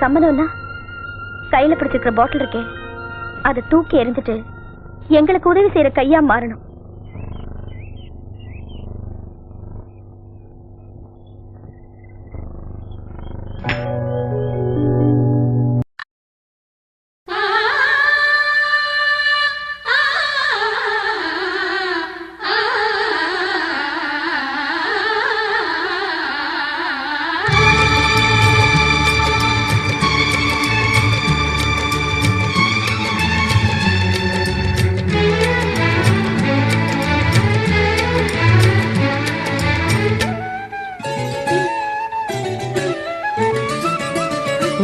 சம்மதம்னா கையில பிடிச்சிருக்கிற பாட்டில் இருக்கே அதை தூக்கி எறிஞ்சிட்டு எங்களுக்கு உதவி செய்யற கையா மாறணும்.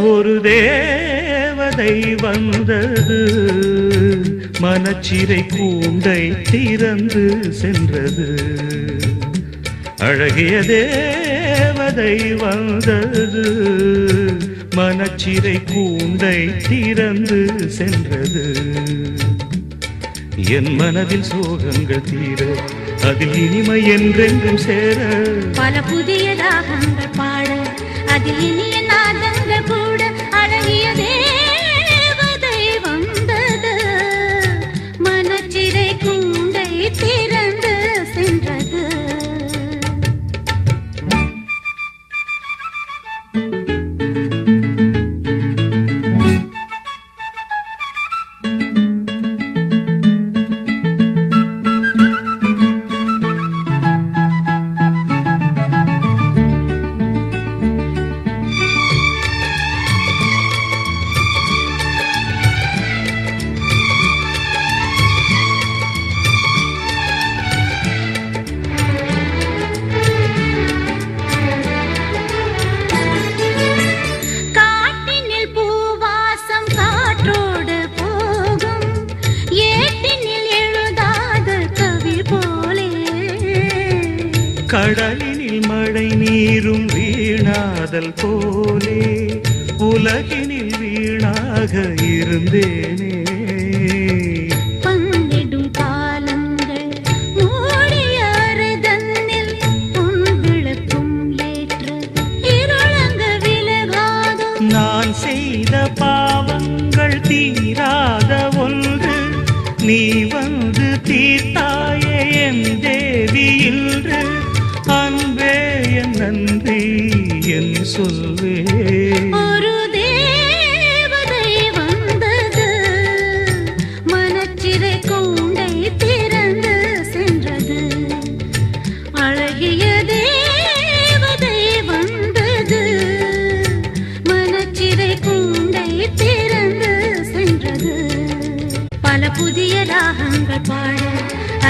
ஒரு தேவதை வந்தது, மனச்சிறை கூண்டை திறந்து சென்றது. அழகிய தேவதை வந்தது, மனச்சிறை கூண்டை திறந்து சென்றது. என் மனதில் சோகங்கள் தீர, அதில் இனிமை என்றென்றும் சேர, பல புதிய ராகங்கள் பாட, அதில் இனிய நாதங்கள் கூட. அழகிய தேவதை வந்தது, மனச்சிறை கூண்டை திறந்து சென்றது. கடலினில் மழை நீரும் வீணாதல் போலே, உலகினில் வீணாக இருந்தேனே. பங்கிடும் காலங்கள் மூடிய அறைதன்னில் பொன்விளக்கும் ஏற்று இருளங்க விலகாதோ. நான் செய்த பாவங்கள் தீராத ஒன்று, நீ வந்து தீர்த்தாயே என் தேவி இன்று. அன்பே என் நன்றி என் சொல்வே. ஒரு தேவதை வந்தது, மனச்சிறை கூண்டை திறந்து சென்றது. அழகிய தேவதை வந்தது, மனச்சிறை கூண்டை திறந்து சென்றது. பல புதிய ராகங்கள் பாட,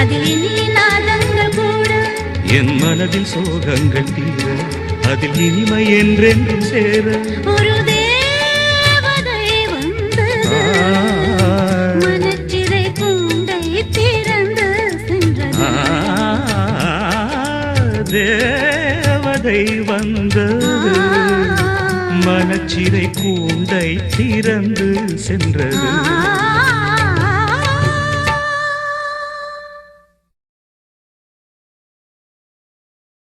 அதில் இனிய நாதங்கள் கூட. என் மனதில் சோகங்கள் தீர, அதில் இனிமை என்றென்றும் சேர, ஒரு தேவதை வந்தது, மனச்சிறை கூண்டை திறந்து சென்றது. தேவதை வந்தது, மனச்சிறை கூண்டை திறந்து சென்றது.